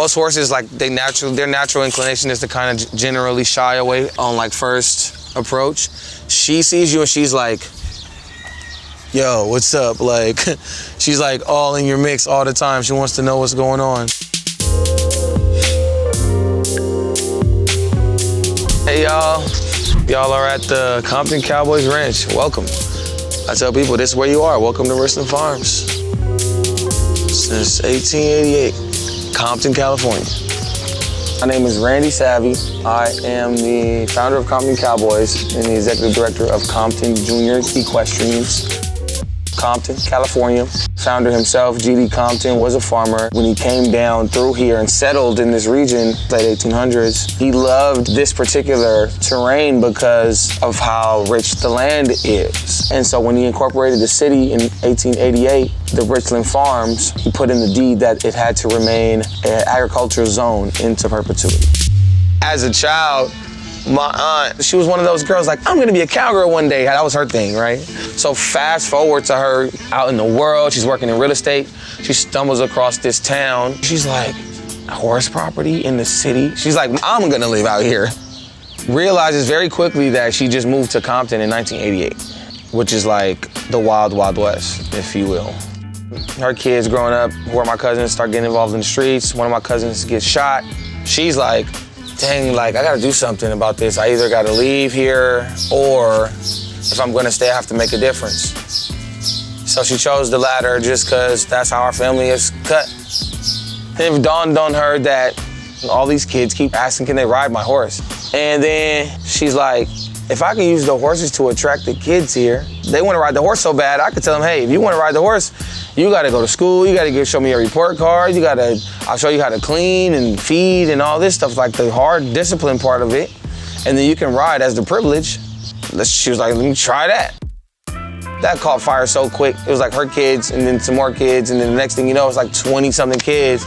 Most horses, like their natural inclination is to kind of generally shy away on like first approach. She sees you and she's like, yo, what's up? Like, she's like all in your mix all the time. She wants to know what's going on. Hey y'all, y'all are at the Compton Cowboys Ranch. Welcome. I tell people this is where you are. Welcome to Richland Farms. Since 1888, Compton, California. My name is Randy Savvy. I am the founder of Compton Cowboys and the executive director of Compton Junior Equestrians. Compton, California. Founder himself, G.D. Compton, was a farmer. When he came down through here and settled in this region, late 1800s, he loved this particular terrain because of how rich the land is. And so when he incorporated the city in 1888, the Richland Farms, he put in the deed that it had to remain an agricultural zone into perpetuity. As a child, my aunt, she was one of those girls like, I'm gonna be a cowgirl one day. That was her thing, right? So fast forward to her out in the world, she's working in real estate. She stumbles across this town. She's like, horse property in the city? She's like, I'm gonna live out here. Realizes very quickly that she just moved to Compton in 1988, which is like the wild, wild west, if you will. Her kids growing up, who are my cousins, start getting involved in the streets. One of my cousins gets shot. She's like, dang, like, I gotta do something about this. I either gotta leave here, or if I'm gonna stay, I have to make a difference. So she chose the latter just because that's how our family is cut. It dawned on her that all these kids keep asking, can they ride my horse? And then she's like, if I can use the horses to attract the kids here, they wanna ride the horse so bad, I could tell them, hey, if you wanna ride the horse, you gotta go to school, you gotta show me a report card, I'll show you how to clean and feed and all this stuff, like the hard discipline part of it. And then you can ride as the privilege. She was like, let me try that. That caught fire so quick. It was like her kids and then some more kids, and then the next thing you know, it's like 20-something kids.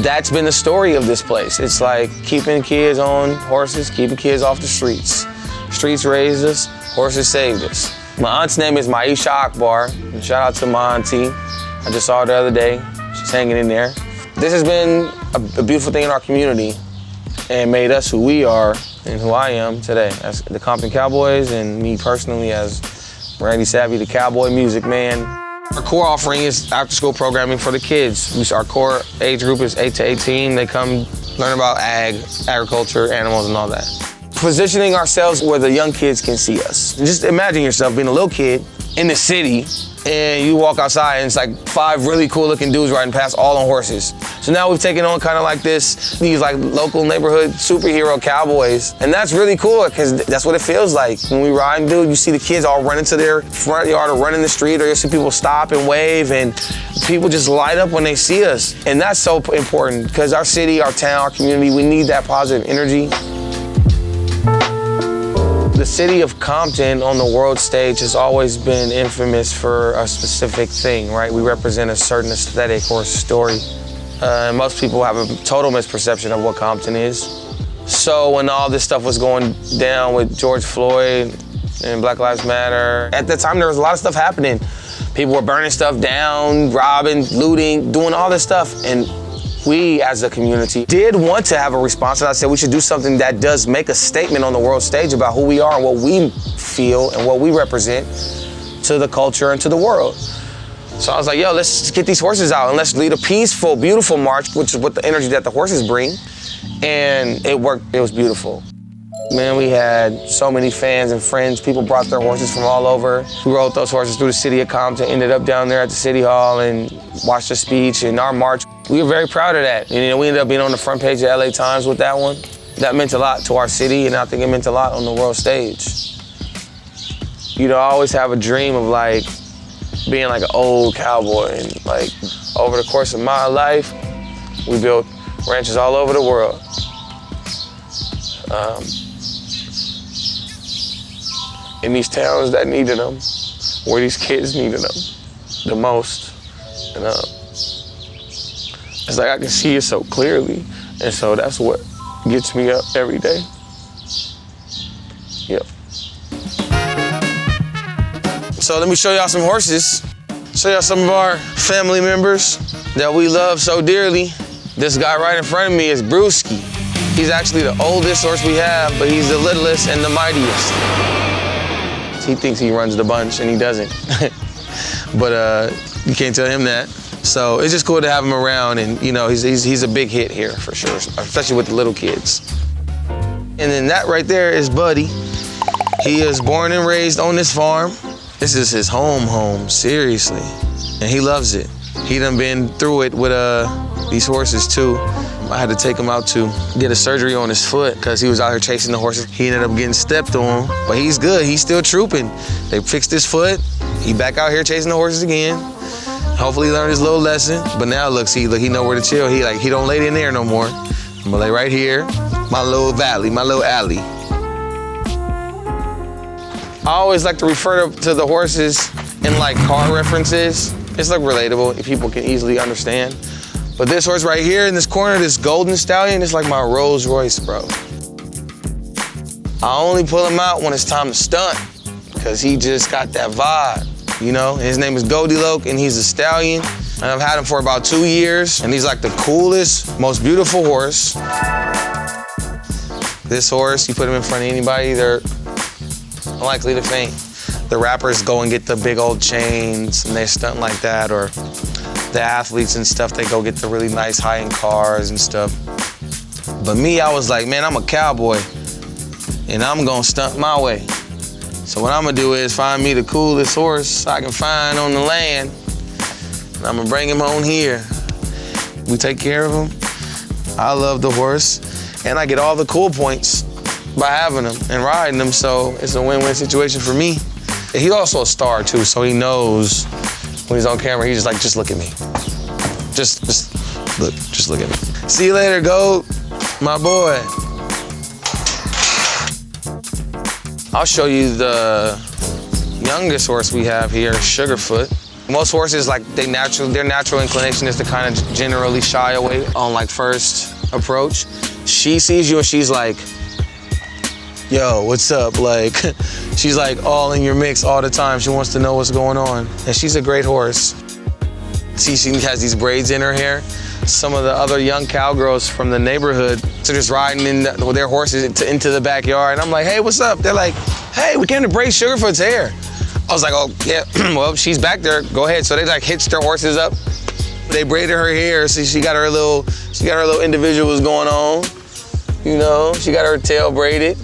That's been the story of this place. It's like keeping kids on horses, keeping kids off the streets. Streets raised us, horses saved us. My aunt's name is Maisha Akbar. Shout out to my auntie. I just saw her the other day. She's hanging in there. This has been a beautiful thing in our community and made us who we are and who I am today as the Compton Cowboys, and me personally as Randy Savvy, the cowboy music man. Our core offering is after-school programming for the kids. Our core age group is 8 to 18. They come learn about agriculture, animals, and all that. Positioning ourselves where the young kids can see us. Just imagine yourself being a little kid in the city, and you walk outside and it's like 5 really cool looking dudes riding past all on horses. So now we've taken on kind of like these like local neighborhood superhero cowboys. And that's really cool because that's what it feels like. When we ride, dude, you see the kids all running to their front yard or running the street, or you see people stop and wave, and people just light up when they see us. And that's so important because our city, our town, our community, we need that positive energy. The city of Compton on the world stage has always been infamous for a specific thing, right? We represent a certain aesthetic or story. And most people have a total misperception of what Compton is. So when all this stuff was going down with George Floyd and Black Lives Matter, at the time there was a lot of stuff happening. People were burning stuff down, robbing, looting, doing all this stuff. And we as a community did want to have a response, and I said we should do something that does make a statement on the world stage about who we are and what we feel and what we represent to the culture and to the world. So I was like, yo, let's get these horses out and let's lead a peaceful, beautiful march, which is what the energy that the horses bring. And it worked, it was beautiful. Man, we had so many fans and friends. People brought their horses from all over. We rode those horses through the city of Compton, ended up down there at the city hall and watched the speech and our march. We were very proud of that. And, we ended up being on the front page of LA Times with that one. That meant a lot to our city, and I think it meant a lot on the world stage. I always have a dream of like being like an old cowboy, and like over the course of my life, we built ranches all over the world. In these towns that needed them, where these kids needed them the most. And it's like I can see it so clearly, and so that's what gets me up every day. Yep. So let me show y'all some horses. Show y'all some of our family members that we love so dearly. This guy right in front of me is Brewski. He's actually the oldest horse we have, but he's the littlest and the mightiest. He thinks he runs the bunch, and he doesn't. But you can't tell him that. So it's just cool to have him around, and you know, he's a big hit here for sure, especially with the little kids. And then that right there is Buddy. He is born and raised on this farm. This is his home, seriously. And he loves it. He done been through it with these horses too. I had to take him out to get a surgery on his foot because he was out here chasing the horses. He ended up getting stepped on, but he's good. He's still trooping. They fixed his foot. He back out here chasing the horses again. Hopefully he learned his little lesson. But now look, he know where to chill. He don't lay in there no more. I'm gonna lay right here, my little valley, my little alley. I always like to refer to the horses in like car references. It's like relatable, if people can easily understand. But this horse right here in this corner, this golden stallion, is like my Rolls Royce, bro. I only pull him out when it's time to stunt, because he just got that vibe, you know? His name is Goldilocks, and he's a stallion. And I've had him for about 2 years, and he's like the coolest, most beautiful horse. This horse, you put him in front of anybody, they're unlikely to faint. The rappers go and get the big old chains, and they stunt like that, or the athletes and stuff, they go get the really nice high-end cars and stuff. But me, I was like, man, I'm a cowboy, and I'm gonna stunt my way. So what I'm gonna do is find me the coolest horse I can find on the land, and I'm gonna bring him on here. We take care of him. I love the horse, and I get all the cool points by having him and riding him, so it's a win-win situation for me. He's also a star too, so he knows when he's on camera, he's just like, just look at me. Just look at me. See you later, Goat, my boy. I'll show you the youngest horse we have here, Sugarfoot. Most horses, like their natural inclination is to kind of generally shy away on like first approach. She sees you and she's like, yo, what's up? Like, she's like all in your mix all the time. She wants to know what's going on. And she's a great horse. See, she has these braids in her hair. Some of the other young cowgirls from the neighborhood are just riding in with their horses into the backyard. And I'm like, hey, what's up? They're like, hey, we came to braid Sugarfoot's hair. I was like, oh, yeah, well, she's back there. Go ahead. So they like hitched their horses up. They braided her hair. So she got her little individuals going on. You know, she got her tail braided.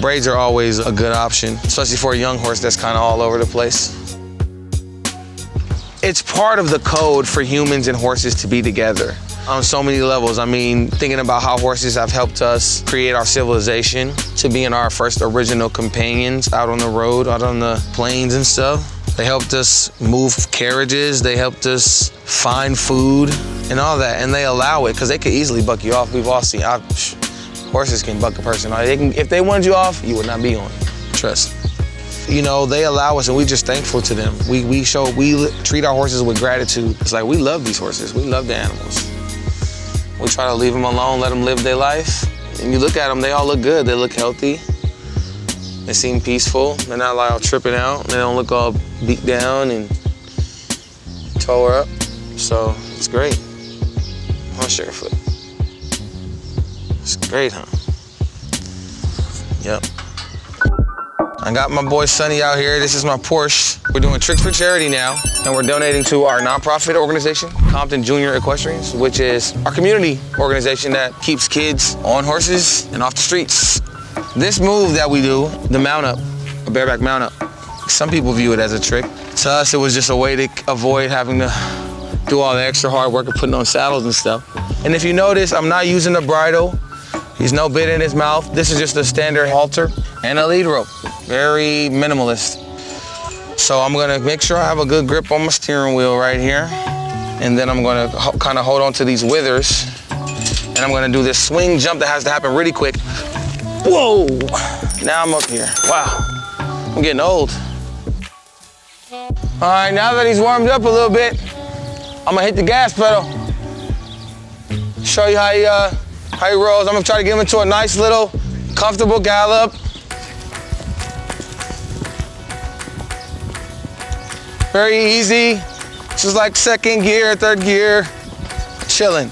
Braids are always a good option, especially for a young horse that's kind of all over the place. It's part of the code for humans and horses to be together on so many levels. I mean, thinking about how horses have helped us create our civilization, to being our first original companions out on the road, out on the plains and stuff. They helped us move carriages, they helped us find food and all that, and they allow it because they could easily buck you off. We've all seen, horses can buck a person. If they wanted you off, you would not be on it, trust. You know, they allow us and we're just thankful to them. We treat our horses with gratitude. It's like, we love these horses, we love the animals. We try to leave them alone, let them live their life. And you look at them, they all look good, they look healthy. They seem peaceful, they're not like all tripping out, they don't look all beat down and tore up. So, it's great. Oh, Sugarfoot. It's great, huh? Yep. I got my boy Sonny out here. This is my Porsche. We're doing Tricks for Charity now, and we're donating to our nonprofit organization, Compton Junior Equestrians, which is our community organization that keeps kids on horses and off the streets. This move that we do, the mount up, a bareback mount up, some people view it as a trick. To us, it was just a way to avoid having to do all the extra hard work of putting on saddles and stuff. And if you notice, I'm not using a bridle. He's no bit in his mouth. This is just a standard halter and a lead rope. Very minimalist. So I'm gonna make sure I have a good grip on my steering wheel right here. And then I'm gonna kind of hold on to these withers. And I'm gonna do this swing jump that has to happen really quick. Whoa! Now I'm up here. Wow, I'm getting old. All right, now that he's warmed up a little bit, I'm gonna hit the gas pedal. Show you how he rolls. I'm gonna try to get him into a nice little comfortable gallop. Very easy. This is like second gear, third gear. chilling.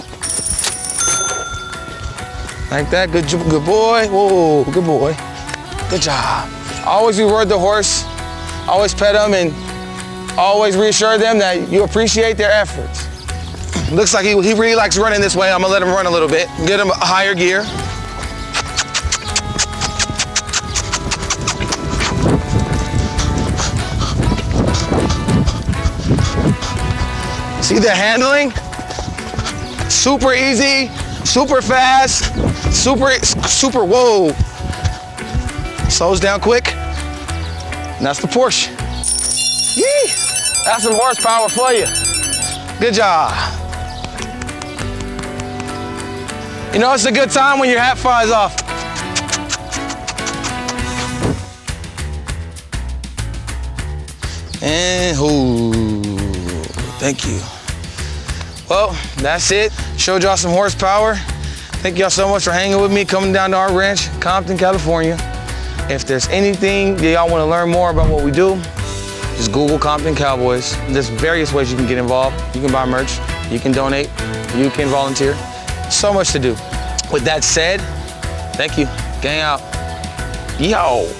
Like that, good boy. Whoa, good boy. Good job. Always reward the horse. Always pet them and always reassure them that you appreciate their efforts. Looks like he really likes running this way. I'm gonna let him run a little bit. Get him a higher gear. See the handling? Super easy, super fast, super, whoa. Slows down quick. And that's the Porsche. Yee! That's some horsepower for you. Good job. You know, it's a good time when your hat flies off. And, ooh, thank you. Well, that's it. Showed y'all some horsepower. Thank y'all so much for hanging with me, coming down to our ranch, Compton, California. If there's anything that y'all want to learn more about what we do, just Google Compton Cowboys. There's various ways you can get involved. You can buy merch, you can donate, you can volunteer. So much to do. With that said, thank you. Gang out. Yo.